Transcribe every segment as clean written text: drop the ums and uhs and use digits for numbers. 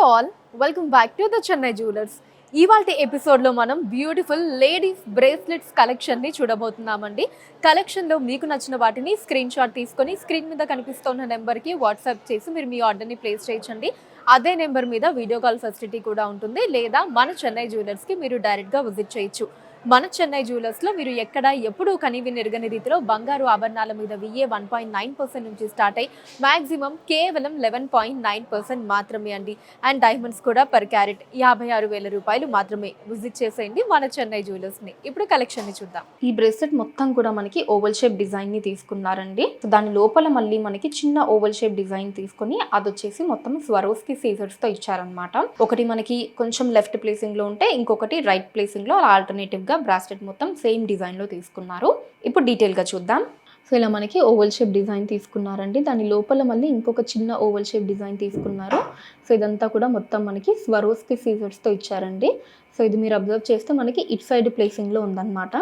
All welcome back to the Chennai jewellers. ఇవాల్టి ఎపిసోడ్లో మనం బ్యూటిఫుల్ లేడీస్ బ్రేస్లెట్స్ కలెక్షన్ని చూడబోతున్నామండి. కలెక్షన్లో మీకు నచ్చిన వాటిని స్క్రీన్ షాట్ తీసుకొని స్క్రీన్ మీద కనిపిస్తున్న నెంబర్కి వాట్సాప్ చేసి మీరు మీ ఆర్డర్ని ప్లేస్ చేయించండి. అదే నెంబర్ మీద వీడియో కాల్ ఫెసిలిటీ కూడా ఉంటుంది, లేదా మన చెన్నై జ్యువెలర్స్కి మీరు డైరెక్ట్గా విజిట్ చేయొచ్చు. మన చెన్నై జ్యువెలర్స్లో మీరు ఎక్కడ ఎప్పుడూ కనివిని ఎరగని రీతిలో బంగారు ఆభరణాల మీద విఏ 1.9% నుంచి స్టార్ట్ అయ్యి మ్యాక్సిమం కేవలం 11.9% మాత్రమే అండి. అండ్ డైమండ్స్ కూడా పర్ క్యారెట్ 56,000 రూపాయలు మాత్రమే. విజిట్ చేసేయండి మన చెన్నై జ్యువెలర్స్ని. ఇప్పుడు కలెక్షన్ని చూద్దాం. ఈ బ్రేస్లెట్ మొత్తం కూడా మనకి ఓవల్ షేప్ డిజైన్ని తీసుకున్నారండి. దాని లోపల మళ్ళీ మనకి చిన్న ఓవల్ షేప్ డిజైన్ తీసుకొని అది వచ్చేసి మొత్తం స్వరోస్కి సీజర్స్తో ఇచ్చారనమాట. ఒకటి మనకి కొంచెం లెఫ్ట్ ప్లేసింగ్లో ఉంటే ఇంకొకటి రైట్ ప్లేసింగ్లో అలా ఆల్టర్నేటివ్ బ్రాస్లెట్ మొత్తం సేమ్ డిజైన్లో తీసుకున్నారు. ఇప్పుడు డీటెయిల్గా చూద్దాం. సో ఇలా మనకి ఓవల్ షేప్ డిజైన్ తీసుకున్నారండి. దాని లోపల మళ్ళీ ఇంకొక చిన్న ఓవల్ షేప్ డిజైన్ తీసుకున్నారు. సో ఇదంతా కూడా మొత్తం మనకి స్వరోస్కి సీజర్స్తో ఇచ్చారండి. సో ఇది మీరు అబ్జర్వ్ చేస్తే మనకి ఇట్ సైడ్ ప్లేసింగ్లో ఉందన్నమాట.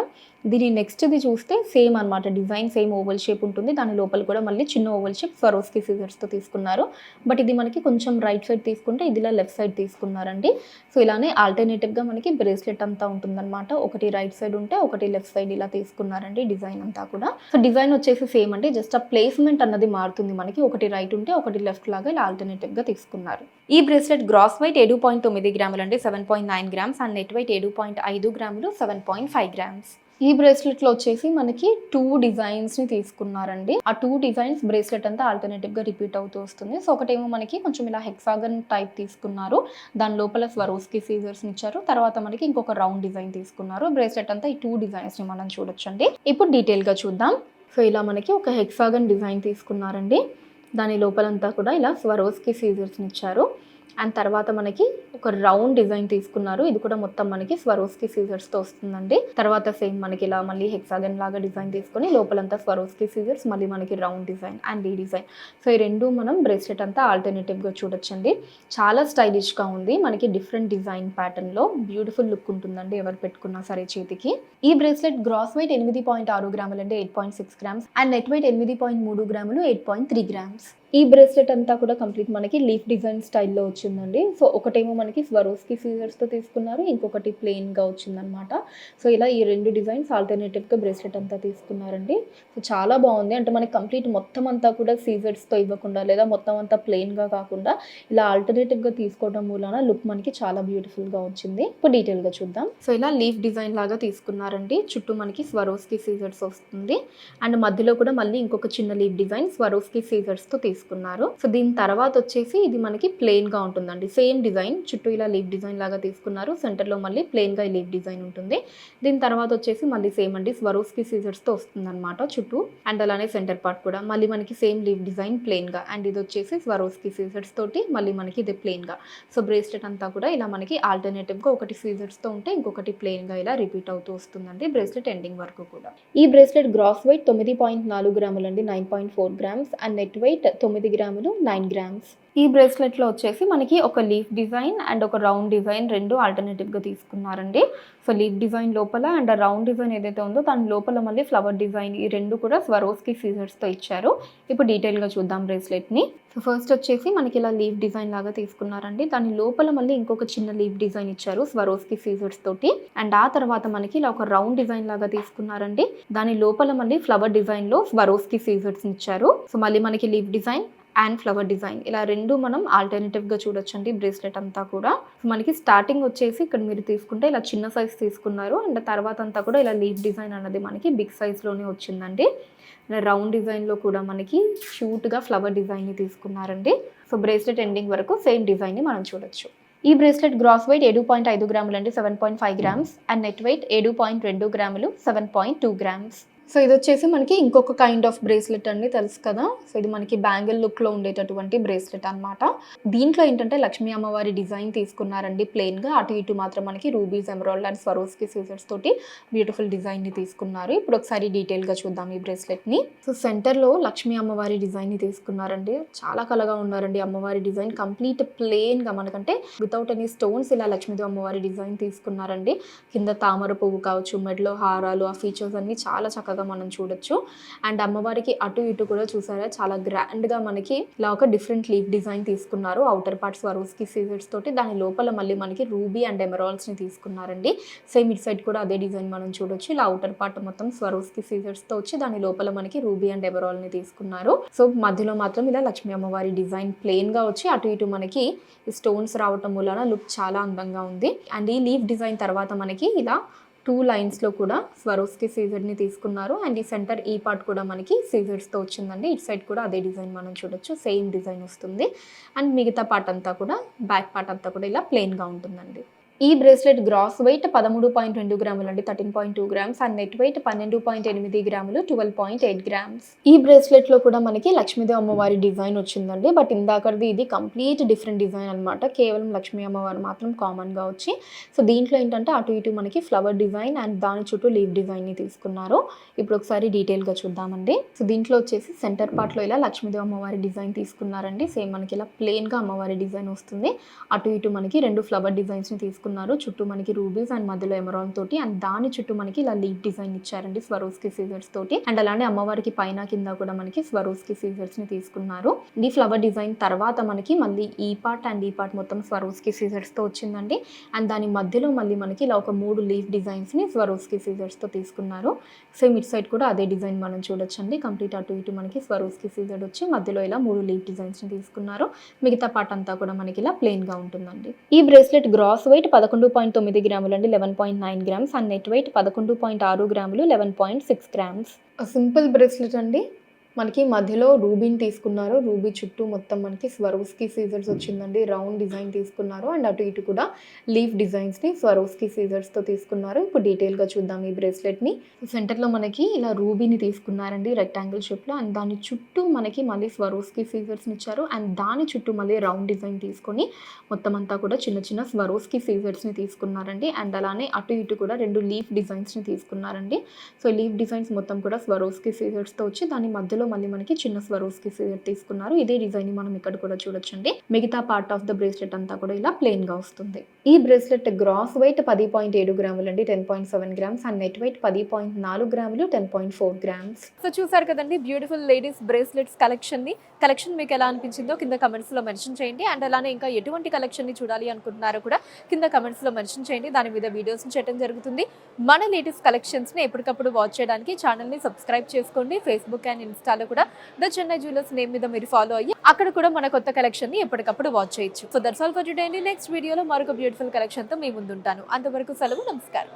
దీని నెక్స్ట్ది చూస్తే సేమ్ అనమాట, డిజైన్ సేమ్ ఓవల్ షేప్ ఉంటుంది. దాని లోపల కూడా మళ్ళీ చిన్న ఓవల్ షేప్ స్వరోస్కి సీజర్స్తో తీసుకున్నారు. బట్ ఇది మనకి కొంచెం రైట్ సైడ్ తీసుకుంటే ఇదిలా లెఫ్ట్ సైడ్ తీసుకున్నారండి. సో ఇలానే ఆల్టర్నేటివ్గా మనకి బ్రేస్లెట్ అంతా ఉంటుందన్నమాట. ఒకటి రైట్ సైడ్ ఉంటే ఒకటి లెఫ్ట్ సైడ్ ఇలా తీసుకున్నారండి డిజైన్ అంతా కూడా. సో డిజైన్ వచ్చేసి సేమ్ అండి, జస్ట్ ఆ ప్లేస్మెంట్ అన్నది మారుతుంది మనకి. ఒకటి రైట్ ఉంటే ఒకటి లెఫ్ట్ లాగా ఇలా ఆల్టర్నేటివ్గా తీసుకున్నారు. ఈ బ్రేస్లెట్ గ్రాస్ వెయిట్ 7.9 గ్రాములు అండి, 7.9 గ్రామ్స్. అండ్ నెట్ వెయిట్ 7.5 గ్రాములు, 7.5 గ్రామ్స్. ఈ బ్రేస్లెట్లో వచ్చేసి మనకి 2 డిజైన్స్ని తీసుకున్నారండి. ఆ 2 డిజైన్స్ బ్రేస్లెట్ అంతా ఆల్టర్నేటివ్గా రిపీట్ అవుతూ వస్తుంది. సో ఒకటేమో మనకి కొంచెం ఇలా హెక్సాగన్ టైప్ తీసుకున్నారు, దాని లోపల స్వరోస్కి సీజర్స్ని ఇచ్చారు. తర్వాత మనకి ఇంకొక రౌండ్ డిజైన్ తీసుకున్నారు. బ్రేస్లెట్ అంతా ఈ 2 డిజైన్స్ని మనం చూడొచ్చండి. ఇప్పుడు డీటెయిల్గా చూద్దాం. సో ఇలా మనకి ఒక హెక్సాగన్ డిజైన్ తీసుకున్నారండి. దాని లోపలంతా కూడా ఇలా స్వరోస్కి సీజర్స్ని ఇచ్చారు. అండ్ తర్వాత మనకి ఒక రౌండ్ డిజైన్ తీసుకున్నారు. ఇది కూడా మొత్తం మనకి స్వరోస్కి సీజర్స్తో వస్తుందండి. తర్వాత సేమ్ మనకి ఇలా మళ్ళీ హెక్సాగన్ లాగా డిజైన్ తీసుకొని లోపలంతా స్వరోస్కి సీజర్స్, మళ్ళీ మనకి రౌండ్ డిజైన్ అండ్ ఈ డిజైన్. సో ఈ రెండు మనం బ్రేస్లెట్ అంతా ఆల్టర్నేటివ్గా చూడొచ్చండి. చాలా స్టైలిష్గా ఉంది. మనకి డిఫరెంట్ డిజైన్ ప్యాటర్న్లో బ్యూటిఫుల్ లుక్ ఉంటుందండి ఎవరు పెట్టుకున్నా సరే చేతికి. ఈ బ్రేస్లెట్ గ్రాస్ వెయిట్ 8.6 గ్రాములు అంటే 8.6 గ్రామ్స్. అండ్ నెట్ వెయిట్ 8.3 గ్రాములు, 8.3 గ్రామ్స్. ఈ బ్రేస్లెట్ అంతా కూడా కంప్లీట్ మనకి లీఫ్ డిజైన్ స్టైల్లో వచ్చిందండి. సో ఒకటేమో మనకి స్వరోస్కి సీజర్స్తో తీసుకున్నారు, ఇంకొకటి ప్లెయిన్గా వచ్చిందనమాట. సో ఇలా ఈ 2 డిజైన్స్ ఆల్టర్నేటివ్గా బ్రేస్లెట్ అంతా తీసుకున్నారండి. సో చాలా బాగుంది. అంటే మనకి కంప్లీట్ మొత్తం అంతా కూడా సీజర్స్తో ఇవ్వకుండా, లేదా మొత్తం అంతా ప్లెయిన్గా కాకుండా ఇలా ఆల్టర్నేటివ్గా తీసుకోవడం మూలన లుక్ మనకి చాలా బ్యూటిఫుల్గా వచ్చింది. ఇప్పుడు డీటెయిల్గా చూద్దాం. సో ఇలా లీఫ్ డిజైన్ లాగా తీసుకున్నారండి. చుట్టూ మనకి స్వరోస్కి సీజర్స్ వస్తుంది. అండ్ మధ్యలో కూడా మళ్ళీ ఇంకొక చిన్న లీఫ్ డిజైన్ స్వరోస్కి సీజర్స్తో తీసుకున్నారు. సో దీని తర్వాత వచ్చేసి ఇది మనకి ప్లెయిన్ గా ఉంటుందండి. సేమ్ డిజైన్ చుట్టూ ఇలా లీఫ్ డిజైన్ లాగా తీసుకున్నారు. సెంటర్ లో మళ్ళీ ప్లెయిన్ గా లీఫ్ డిజైన్ ఉంటుంది. దీని తర్వాత వచ్చేసి మళ్ళీ సేమ్ అండి, స్వరోస్కి సీజర్స్ తో వస్తుంది అనమాట చుట్టూ. అండ్ అలానే సెంటర్ పార్ట్ కూడా మళ్ళీ మనకి సేమ్ లీఫ్ డిజైన్ ప్లెయిన్ గా. అండ్ ఇది వచ్చేసి స్వరోస్కి సీజర్స్ తోటి మళ్ళీ మనకి ఇది ప్లెయిన్ గా. సో బ్రేస్లెట్ అంతా కూడా ఇలా మనకి ఆల్టర్నేటివ్ గా ఒకటి సీజర్స్ తో ఉంటే ఇంకొకటి ప్లెయిన్ గా ఇలా రిపీట్ అవుతూ వస్తుందండి బ్రేస్లెట్ ఎండింగ్ వరకు కూడా. ఈ బ్రేస్లెట్ గ్రాస్ వెయిట్ 9.4 గ్రాములు అండి, 9.4 గ్రామ్స్. అండ్ నెట్ వెయిట్ 9 గ్రాములు, 9 గ్రామ్స్. ఈ బ్రేస్లెట్లో వచ్చేసి మనకి ఒక లీఫ్ డిజైన్ అండ్ ఒక రౌండ్ డిజైన్ రెండు ఆల్టర్నేటివ్గా తీసుకున్నారండి. సో లీఫ్ డిజైన్ లోపల అండ్ రౌండ్ డిజైన్ ఏదైతే ఉందో దాని లోపల మళ్ళీ ఫ్లవర్ డిజైన్, ఈ రెండు కూడా స్వరోస్కి సీజర్స్తో ఇచ్చారు. ఇప్పుడు డీటెయిల్గా చూద్దాం బ్రేస్లెట్ని. సో ఫస్ట్ వచ్చేసి మనకి ఇలా లీఫ్ డిజైన్ లాగా తీసుకున్నారండి. దాని లోపల మళ్ళీ ఇంకొక చిన్న లీఫ్ డిజైన్ ఇచ్చారు స్వరోస్కి సీజర్స్ తోటి. అండ్ ఆ తర్వాత మనకి ఇలా ఒక రౌండ్ డిజైన్ లాగా తీసుకున్నారండి. దాని లోపల మళ్ళీ ఫ్లవర్ డిజైన్లో స్వరోస్కి సీజర్స్ ఇచ్చారు. సో మళ్ళీ మనకి leaf design and flower design ఇలా రెండు మనం ఆల్టర్నేటివ్గా చూడొచ్చండి బ్రేస్లెట్ అంతా కూడా. మనకి స్టార్టింగ్ వచ్చేసి ఇక్కడ మీరు తీసుకుంటే ఇలా చిన్న సైజ్ తీసుకున్నారు. అండ్ తర్వాత అంతా కూడా ఇలా లీఫ్ డిజైన్ అన్నది మనకి బిగ్ సైజ్లోనే వచ్చిందండి. రౌండ్ డిజైన్లో కూడా మనకి క్యూట్గా ఫ్లవర్ డిజైన్ని తీసుకున్నారండి. సో బ్రేస్లెట్ ఎండింగ్ వరకు సేమ్ డిజైన్ని మనం చూడొచ్చు. ఈ బ్రేస్లెట్ గ్రాస్ వెయిట్ 7.5 గ్రాములు అండి, 7.5 గ్రామ్స్. అండ్ నెట్ వెయిట్ 7.2 గ్రాములు, 7.2 గ్రామ్స్. సో ఇది వచ్చేసి మనకి ఇంకొక కైండ్ ఆఫ్ బ్రేస్లెట్ అండి, తెలుసు కదా. సో ఇది మనకి బ్యాంగిల్ లుక్లో ఉండేటటువంటి బ్రేస్లెట్ అనమాట. దీంట్లో ఏంటంటే లక్ష్మీ అమ్మవారి డిజైన్ తీసుకున్నారండి ప్లెయిన్గా. అటు ఇటు మాత్రం మనకి రూబీస్, ఎమరాల్డ్ అండ్ స్వరోస్కి సీజర్స్ తోటి బ్యూటిఫుల్ డిజైన్ని తీసుకున్నారు. ఇప్పుడు ఒకసారి డీటెయిల్గా చూద్దాం ఈ బ్రేస్లెట్ని. సో సెంటర్లో లక్ష్మీ అమ్మవారి డిజైన్ని తీసుకున్నారండి. చాలా కలగా ఉన్నారండి అమ్మవారి డిజైన్. కంప్లీట్ ప్లెయిన్గా మనకంటే వితౌట్ ఎనీ స్టోన్స్ ఇలా లక్ష్మీదేవి అమ్మవారి డిజైన్ తీసుకున్నారండి. కింద తామర పువ్వు కావచ్చు, మెడలో హారాలు, ఆ ఫీచర్స్ అన్నీ చాలా చక్కగా లాగా మనం చూడొచ్చు. అండ్ అమ్మవారికి అటు ఇటు కూడా చూసారా చాలా గ్రాండ్గా మనకి ఇలా ఒక డిఫరెంట్ లీఫ్ డిజైన్ తీసుకున్నారు. అవుటర్ పార్ట్ స్వరోస్కి సీజర్స్ తోటి, దాని లోపల మళ్ళీ మనకి రూబీ అండ్ ఎమరాల్డ్స్ని తీసుకున్నారండి. సేమ్ ఇటు సైడ్ కూడా అదే డిజైన్ మనం చూడొచ్చు. ఇలా అవుటర్ పార్ట్ మొత్తం స్వరోస్కి సీజర్స్తో వచ్చి దాని లోపల మనకి రూబీ అండ్ ఎమరాల్డ్ని తీసుకున్నారు. సో మధ్యలో మాత్రం ఇలా లక్ష్మీ అమ్మవారి డిజైన్ ప్లెయిన్గా వచ్చి అటు ఇటు మనకి స్టోన్స్ రావటం వలన లుక్ చాలా అందంగా ఉంది. అండ్ ఈ లీఫ్ డిజైన్ తర్వాత మనకి ఇలా 2 లైన్స్లో కూడా స్వరోస్కి సీజర్ని తీసుకున్నారు. అండ్ ఈ సెంటర్ ఈ పార్ట్ కూడా మనకి సీజర్స్తో వచ్చిందండి. ఇటు సైడ్ కూడా అదే డిజైన్ మనం చూడొచ్చు, సేమ్ డిజైన్ వస్తుంది. అండ్ మిగతా పార్ట్ అంతా కూడా బ్యాక్ పార్ట్ అంతా కూడా ఇలా ప్లెయిన్గా ఉంటుందండి. ఈ బ్రేస్లెట్ గ్రాస్ వెయిట్ 13.2 గ్రాములు అండి, 13.2 గ్రామ్స్. అండ్ నెట్ వెయిట్ 12.8 గ్రాములు, 12.8 గ్రామ్స్. ఈ బ్రేస్లెట్లో కూడా మనకి లక్ష్మీదేవి అమ్మవారి డిజైన్ వచ్చిందండి. బట్ ఇందాకది ఇది కంప్లీట్ డిఫరెంట్ డిజైన్ అనమాట. కేవలం లక్ష్మీ అమ్మవారు మాత్రం కామన్గా వచ్చి, సో దీంట్లో ఏంటంటే అటు ఇటు మనకి ఫ్లవర్ డిజైన్ అండ్ దాని చుట్టూ లీవ్ డిజైన్ని తీసుకున్నారు. ఇప్పుడు ఒకసారి డీటెయిల్గా చూద్దామండి. సో దీంట్లో వచ్చేసి సెంటర్ పార్ట్లో ఇలా లక్ష్మీదేవి అమ్మవారి డిజైన్ తీసుకున్నారండి. సేమ్ మనకి ఇలా ప్లెయిన్గా అమ్మవారి డిజైన్ వస్తుంది. అటు ఇటు మనకి 2 ఫ్లవర్ డిజైన్స్ని తీసుకున్నారు. చుట్టూ మనకి రూబీస్ అండ్ మధ్యలో ఎమరాల్డ్ తోటి, అండ్ దాని చుట్టూ మనకి ఇలా లీఫ్ డిజైన్ ఇచ్చారండి స్వరోస్కి సీజర్స్ తోటి. అండ్ అలానే అమ్మవారికి పైన కింద కూడా మనకి స్వరోస్కి సీజర్స్ ని తీసుకున్నారు. ఈ ఫ్లవర్ డిజైన్ తర్వాత మనకి మళ్ళీ ఈ పార్ట్ అండ్ ఈ పార్ట్ మొత్తం స్వరోస్కి సీజర్స్ తో వచ్చిందండి. అండ్ దాని మధ్యలో మళ్ళీ మనకి ఇలా ఒక 3 లీఫ్ డిజైన్స్ ని స్వరోస్కి సీజర్స్ తో తీసుకున్నారు. సేమ్ ఇటు సైడ్ కూడా అదే డిజైన్ మనం చూడొచ్చండి. కంప్లీట్ అటు ఇటు మనకి స్వరోస్కి సీజర్ వచ్చి మధ్యలో ఇలా 3 లీఫ్ డిజైన్స్ ని తీసుకున్నారు. మిగతా పార్ట్ అంతా కూడా మనకి ఇలా ప్లెయిన్ గా ఉంటుందండి. ఈ బ్రేస్లెట్ గ్రాస్ వెయిట్ 11.9 గ్రాములు అండి, 11.9 గ్రామ్స్. అండ్ నెట్ వెయిట్ 11.6 గ్రాములు, 11.6 గ్రామ్స్. సింపుల్ బ్రేస్లెట్ అండి. మనకి మధ్యలో రూబీని తీసుకున్నారు. రూబీ చుట్టూ మొత్తం మనకి స్వరోస్కి సీజర్స్ వచ్చిందండి. రౌండ్ డిజైన్ తీసుకున్నారు. అండ్ అటు ఇటు కూడా లీఫ్ డిజైన్స్ని స్వరోస్కి సీజర్స్తో తీసుకున్నారు. ఇప్పుడు డీటెయిల్గా చూద్దాం ఈ బ్రేస్లెట్ని. సెంటర్లో మనకి ఇలా రూబీని తీసుకున్నారండి రెక్టాంగిల్ షేప్లో. అండ్ దాని చుట్టూ మనకి మళ్ళీ స్వరోస్కి సీజర్స్ని ఇచ్చారు. అండ్ దాని చుట్టూ మళ్ళీ రౌండ్ డిజైన్ తీసుకొని మొత్తం అంతా కూడా చిన్న చిన్న స్వరోస్కి సీజర్స్ని తీసుకున్నారండి. అండ్ అలానే అటు ఇటు కూడా 2 లీఫ్ డిజైన్స్ని తీసుకున్నారండి. సో లీఫ్ డిజైన్స్ మొత్తం కూడా స్వరోస్కి సీజర్స్తో వచ్చి దాని మధ్యలో మళ్ళీ మనకి చిన్న స్వరోస్కి సీజర్ తీసుకున్నారు. ఇదే డిజైన్ మనం ఇక్కడ కూడా చూడొచ్చండి. మిగతా పార్ట్ ఆఫ్ ద బ్రేస్లెట్ అంతా కూడా ఇలా ప్లెయిన్ గా వస్తుంది. ఈ బ్రేస్లెట్ గ్రాస్ వెయిట్ 10.7 గ్రాములు అండి, 10.7 గ్రామ్స్. అండ్ నెట్ వెయిట్ 10.4 గ్రాములు, 10.4 గ్రామ్స్. సో చూసారు కదండి బ్యూటిఫుల్ లేడీస్ బ్రేస్లెట్స్ కలెక్షన్ మీకు ఎలా అనిపించిందో కింద కమెంట్స్ లో మెన్షన్ చేయండి. అండ్ అలానే ఇంకా ఎటువంటి కలెక్షన్ ని చూడాలి అనుకుంటున్నారో కూడా కింద కమెంట్స్ లో మెన్షన్ చేయండి. దాని మీద వీడియోస్ చేయడం జరుగుతుంది. మన లేటెస్ట్ కలెక్షన్స్ ని ఎప్పటికప్పుడు వాచ్ చేయడానికి ఛానల్ ని సబ్స్క్రైబ్ చేసుకోండి. ఫేస్బుక్ అండ్ ఇన్స్టాలో కూడా ద చెన్నై జ్యువెలర్స్ నేమ్ మీద మీరు ఫాలో అయ్యి అక్కడ కూడా మన కొత్త కలెక్షన్ ని ఎప్పటికప్పుడు వాచ్ చేయొచ్చు. So that's all for today అండి. నెక్స్ట్ వీడియోలో మరొక బ్యూటిఫుల్ కలెక్షన్ తో మీ ముందు ఉంటాను. అంతవరకు సెలవు, నమస్కారం.